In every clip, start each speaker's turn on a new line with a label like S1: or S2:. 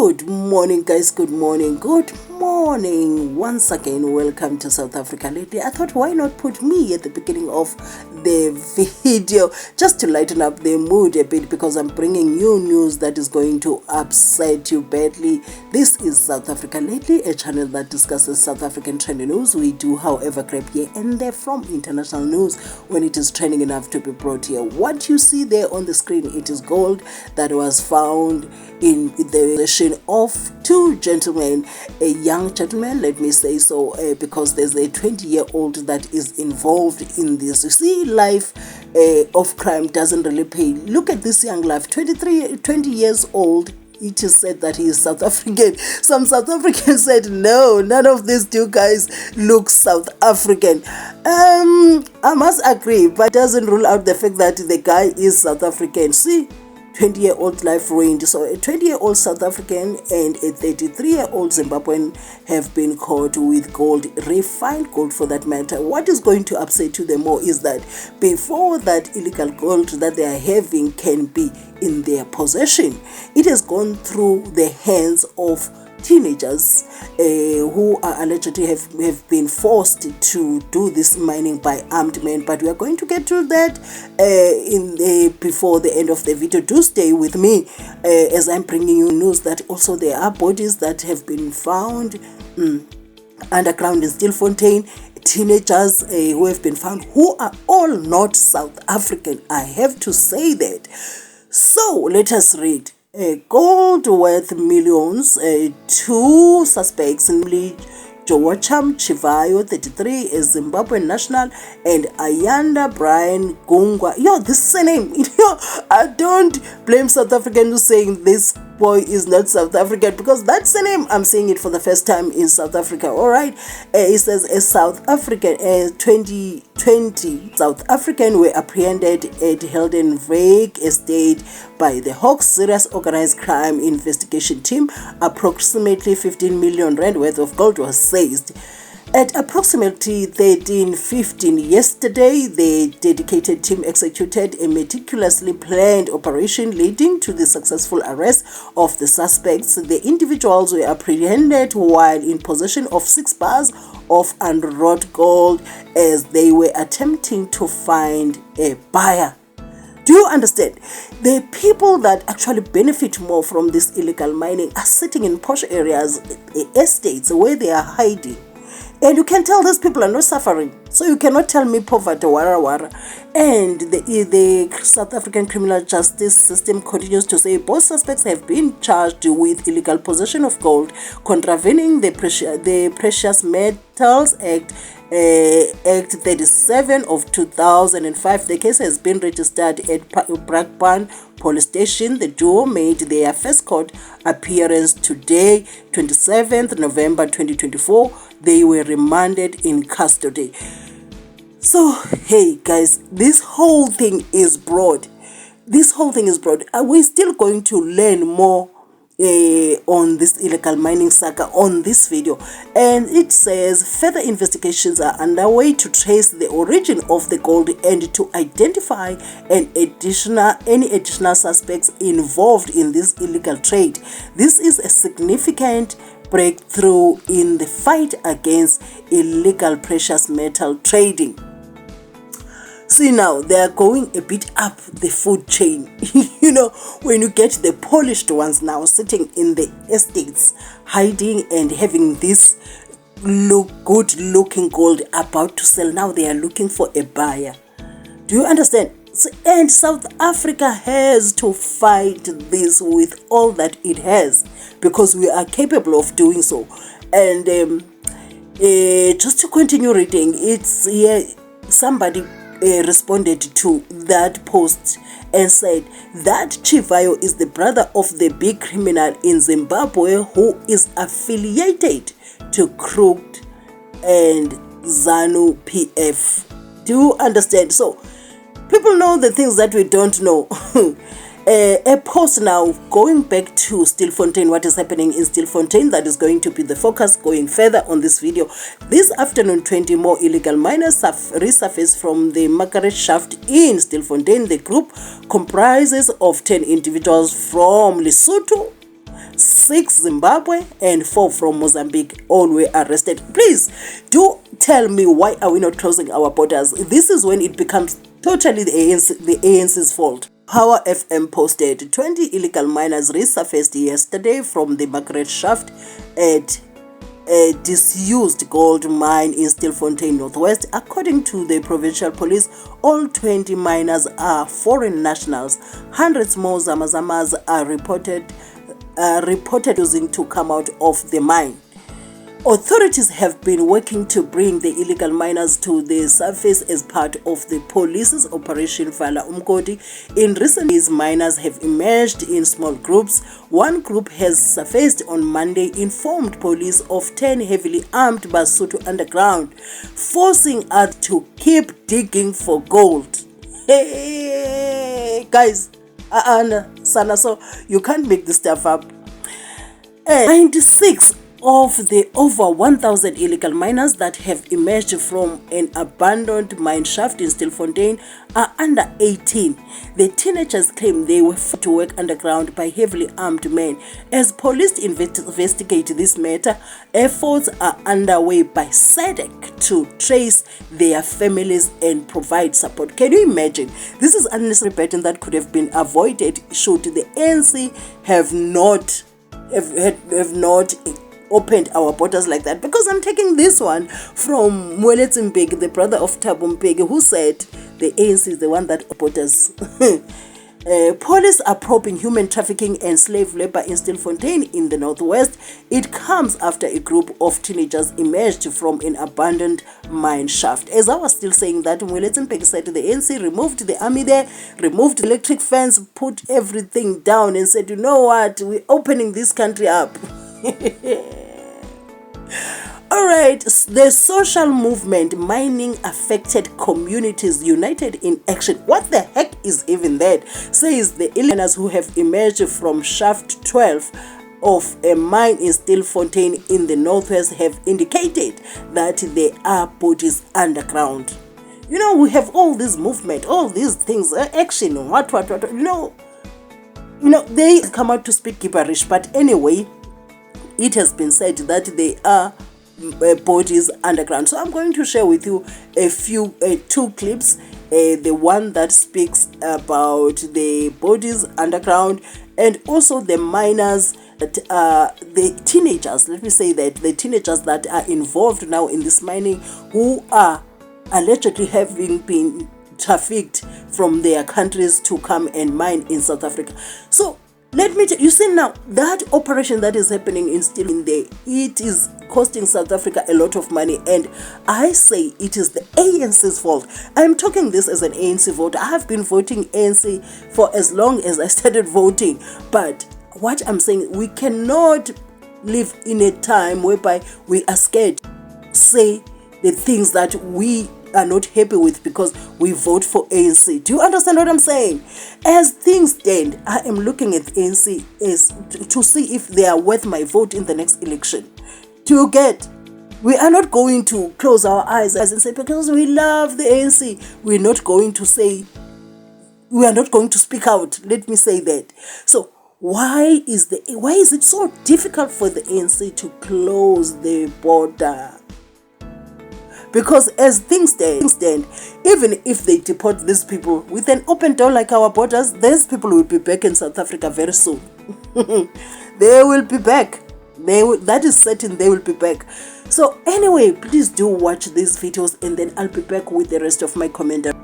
S1: Good morning, guys. Good morning. Once again, welcome to South Africa Lately. I thought, why not put me at the beginning of the video just to lighten up the mood a bit, because I'm bringing you news that is going to upset you badly. This is South Africa Lately, a channel that discusses South African trending news. We do, however, grab here and there from international news when it is trending enough to be brought here. What you see there on the screen, it is gold that was found in the possession of two gentlemen, a young gentleman, let me say so, because there's a 20-year-old that is involved in this. You see, life of crime doesn't really pay. Look at this young life, 20 years old. It is said that he is South African. Some South Africans said, no, none of these two guys look South African. I must agree, but it doesn't rule out the fact that the guy is South African. See, 20-year-old life ruined. So a 20-year-old South African and a 33-year-old Zimbabwean have been caught with gold, refined gold for that matter. What is going to upset you the more is that before that illegal gold that they are having can be in their possession, it has gone through the hands of teenagers who are allegedly have been forced to do this mining by armed men. But we are going to get to that before the end of the video. Do stay with me as I'm bringing you news that also there are bodies that have been found underground in Stilfontein. Teenagers who have been found, who are all not South African. I have to say that. So let us read. Gold worth millions. Two suspects, namely Joachim Chivayo, 33, a Zimbabwean national, and Ayanda Brian Gungwa. This is a name. I don't blame South Africans saying this boy is not South African, because that's the name. I'm saying it for the first time in South Africa. All right. It says a South African, 2020 South African were apprehended at Heldenweg estate by the Hawks Serious Organized Crime Investigation Team. Approximately 15 million rand worth of gold was seized. At approximately 13:15 yesterday, the dedicated team executed a meticulously planned operation leading to the successful arrest of the suspects. The individuals were apprehended while in possession of 6 bars of unwrought gold as they were attempting to find a buyer. Do you understand? The people that actually benefit more from this illegal mining are sitting in posh areas, estates where they are hiding. And you can tell these people are not suffering. So you cannot tell me poverty, wara. And the South African criminal justice system continues to say both suspects have been charged with illegal possession of gold, contravening the Precious Metals Act, Act 37 of 2005. The case has been registered at Brakpan Police Station. The duo made their first court appearance today, 27th November 2024. They were remanded in custody. So, hey guys, this whole thing is broad. We're still going to learn more on this illegal mining saga on this video, and it says further investigations are underway to trace the origin of the gold and to identify any additional suspects involved in this illegal trade. This is a significant breakthrough in the fight against illegal precious metal trading. See, now they are going a bit up the food chain. When you get the polished ones now sitting in the estates, hiding and having this good looking gold about to sell, now they are looking for a buyer. Do you understand? And South Africa has to fight this with all that it has, because we are capable of doing so. And just to continue reading, it's here somebody responded to that post and said that Chivayo is the brother of the big criminal in Zimbabwe who is affiliated to Crooked and ZANU PF. Do you understand? So people know the things that we don't know. A post now going back to Stilfontein, what is happening in Stilfontein, that is going to be the focus going further on this video. This afternoon, 20 more illegal miners have resurfaced from the Margaret shaft in Stilfontein. The group comprises of 10 individuals from Lesotho, 6 Zimbabwe, and 4 from Mozambique. All were arrested. Please do tell me, why are we not closing our borders? This is when it becomes totally the ANC's fault. Power FM posted 20 illegal miners resurfaced yesterday from the Margaret shaft at a disused gold mine in Stilfontein, Northwest. According to the provincial police, all 20 miners are foreign nationals. Hundreds more zamazamas are reported using to come out of the mine. Authorities have been working to bring the illegal miners to the surface as part of the police's Operation Vala Umgodi. In recent days, miners have emerged in small groups. One group has surfaced on Monday, informed police of 10 heavily armed Basotho underground, forcing us to keep digging for gold. Hey, guys, Sana, so you can't make this stuff up. 96 of the over 1,000 illegal miners that have emerged from an abandoned mine shaft in Stilfontein are under 18. The teenagers claim they were forced to work underground by heavily armed men. As police investigate this matter, efforts are underway by Sadc to trace their families and provide support. Can you imagine? This is unnecessary burden that could have been avoided should the ANC have not opened our borders like that. Because I'm taking this one from MOLEFE, the brother of Thabo Mbeki, who said the ANC is the one that borders. Police are probing human trafficking and slave labor in Stilfontein in the Northwest. It comes after a group of teenagers emerged from an abandoned mine shaft. As I was still saying that, MZWANELE said the ANC removed the army there, removed the electric fence, put everything down and said, you know what, we're opening this country up. All right, the social movement Mining Affected Communities United in Action, what the heck is even that, says the miners who have emerged from shaft 12 of a mine in Stilfontein in the Northwest have indicated that there are bodies underground. You know, we have all this movement, all these things, action, what, you know, they come out to speak gibberish, but anyway, it has been said that they are bodies underground. So I'm going to share with you two clips. The one that speaks about the bodies underground, and also the miners, the teenagers, let me say that, the teenagers that are involved now in this mining, who are allegedly having been trafficked from their countries to come and mine in South Africa. So let me tell you, see now, that operation that is happening in there, it is costing South Africa a lot of money, and I say it is the ANC's fault. I'm talking this as an ANC voter. I have been voting ANC for as long as I started voting, but what I'm saying, we cannot live in a time whereby we are scared to say the things that we are not happy with because we vote for ANC. Do you understand what I'm saying? As things stand, I am looking at ANC as to see if they are worth my vote in the next election. To get, we are not going to close our eyes and say because we love the ANC, we're not going to say, we are not going to speak out. Let me say that. So why is it so difficult for the ANC to close the border? Because as things stand, even if they deport these people with an open door like our borders, these people will be back in South Africa very soon. They will be back. That is certain, they will be back. So anyway, please do watch these videos and then I'll be back with the rest of my commentary.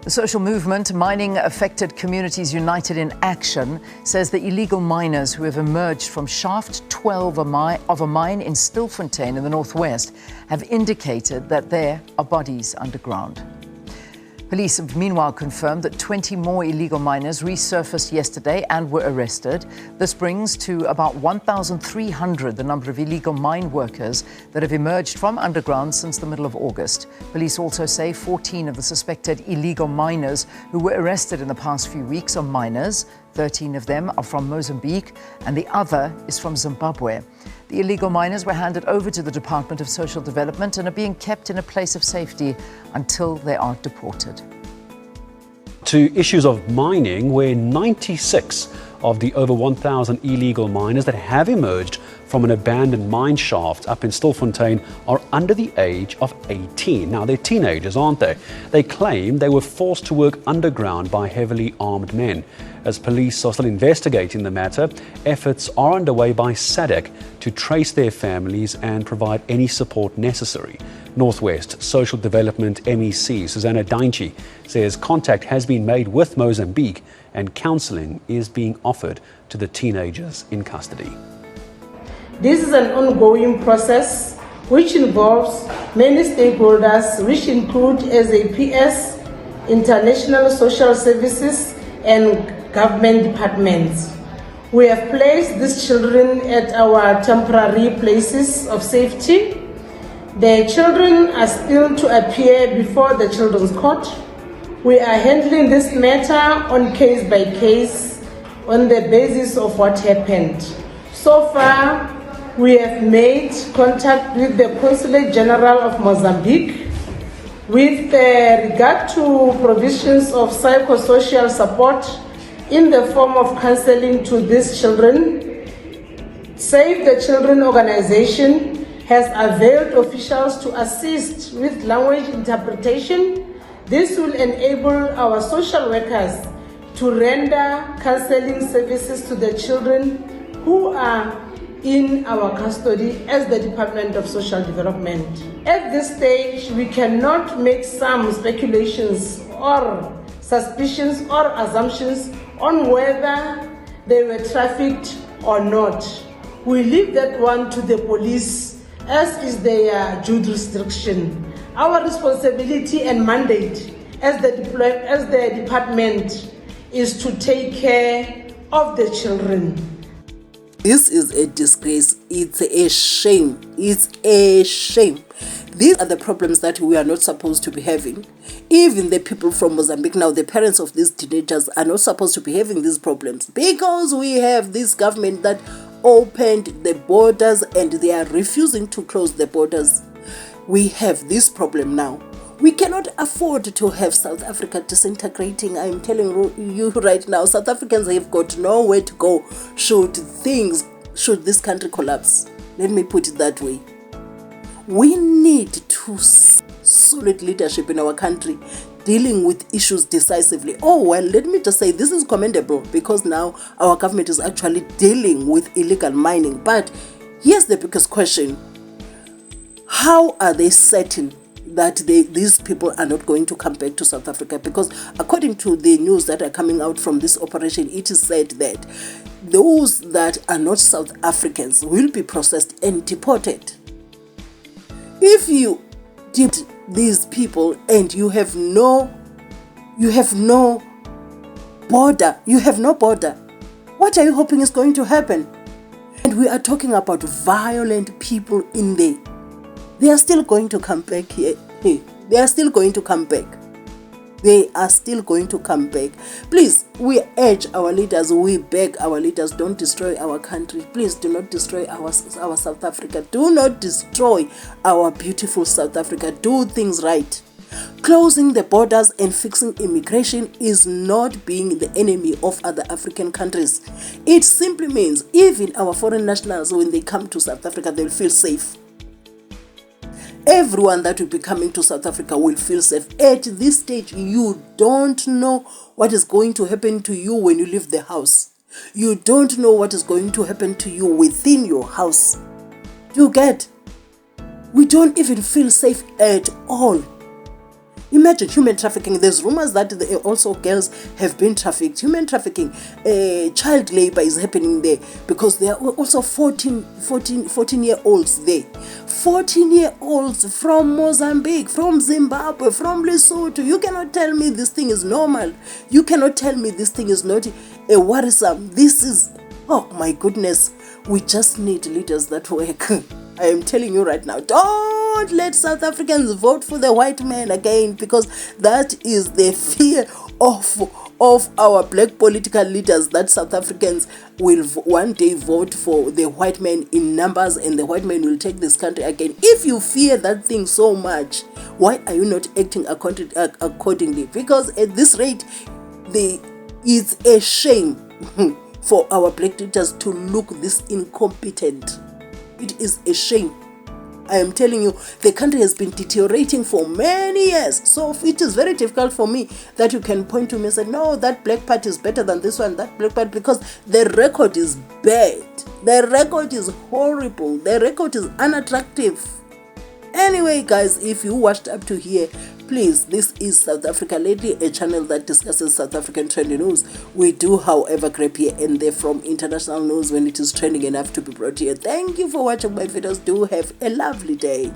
S2: The social movement Mining Affected Communities United in Action says the illegal miners who have emerged from shaft 12 of a mine in Stilfontein in the Northwest have indicated that there are bodies underground. Police have meanwhile confirmed that 20 more illegal miners resurfaced yesterday and were arrested. This brings to about 1,300 the number of illegal mine workers that have emerged from underground since the middle of August. Police also say 14 of the suspected illegal miners who were arrested in the past few weeks are minors. 13 of them are from Mozambique and the other is from Zimbabwe. The illegal miners were handed over to the Department of Social Development and are being kept in a place of safety until they are deported.
S3: To issues of mining, where 96 of the over 1,000 illegal miners that have emerged from an abandoned mine shaft up in Stilfontein are under the age of 18. Now, they're teenagers, aren't they? They claim they were forced to work underground by heavily armed men. As police are still investigating the matter, efforts are underway by Sadc to trace their families and provide any support necessary. Northwest Social Development MEC Susanna Dainchi says contact has been made with Mozambique and counselling is being offered to the teenagers in custody.
S4: This is an ongoing process which involves many stakeholders, which include SAPS, international social services, and government departments. We have placed these children at our temporary places of safety. The children are still to appear before the Children's Court. We are handling this matter on case by case on the basis of what happened. So far, we have made contact with the Consulate General of Mozambique with regard to provisions of psychosocial support in the form of counseling to these children. Save the Children organization has availed officials to assist with language interpretation. This will enable our social workers to render counseling services to the children who are in our custody as the Department of Social Development. At this stage, we cannot make some speculations or suspicions or assumptions on whether they were trafficked or not. We leave that one to the police, as is their jurisdiction. Our responsibility and mandate as the department is to take care of the children.
S1: This is a disgrace. It's a shame. It's a shame. These are the problems that we are not supposed to be having. Even the people from Mozambique now, the parents of these teenagers, are not supposed to be having these problems because we have this government that opened the borders and they are refusing to close the borders. We have this problem now. We cannot afford to have South Africa disintegrating. I am telling you right now, South Africans have got nowhere to go should this country collapse. Let me put it that way. We need to solid leadership in our country, dealing with issues decisively. Oh, well, let me just say this is commendable because now our government is actually dealing with illegal mining. But here's the biggest question. How are they certain that these people are not going to come back to South Africa? Because according to the news that are coming out from this operation, it is said that those that are not South Africans will be processed and deported. If you did these people and you have no border, what are you hoping is going to happen? And we are talking about violent people in there. They are still going to come back here. They are still going to come back. They are still going to come back. Please, we urge our leaders, we beg our leaders, don't destroy our country. Please do not destroy our South Africa. Do not destroy our beautiful South Africa. Do things right. Closing the borders and fixing immigration is not being the enemy of other African countries. It simply means even our foreign nationals, when they come to South Africa, they'll feel safe. Everyone that will be coming to South Africa will feel safe. At this stage, you don't know what is going to happen to you when you leave the house. You don't know what is going to happen to you within your house. You get? We don't even feel safe at all. Imagine human trafficking. There's rumors that also girls have been trafficked. Human trafficking, child labor is happening there because there are also 14-year-olds there. 14-year-olds from Mozambique, from Zimbabwe, from Lesotho. You cannot tell me this thing is normal. You cannot tell me this thing is not a worrisome. This is, oh my goodness. We just need leaders that work. I am telling you right now, don't let South Africans vote for the white man again, because that is the fear of our black political leaders, that South Africans will one day vote for the white man in numbers and the white man will take this country again. If you fear that thing so much, why are you not acting accordingly? Because at this rate, it's a shame. for our black teachers to look this incompetent. It is a shame. I am telling you, the country has been deteriorating for many years. So it is very difficult for me that you can point to me and say, no, that black part is better than this one, that black part, because the record is bad. The record is horrible. The record is unattractive. Anyway, guys, if you watched up to here, please, this is South Africa Lately, a channel that discusses South African trending news. We do, however, grab here and there from international news when it is trending enough to be brought here. Thank you for watching my videos. Do have a lovely day.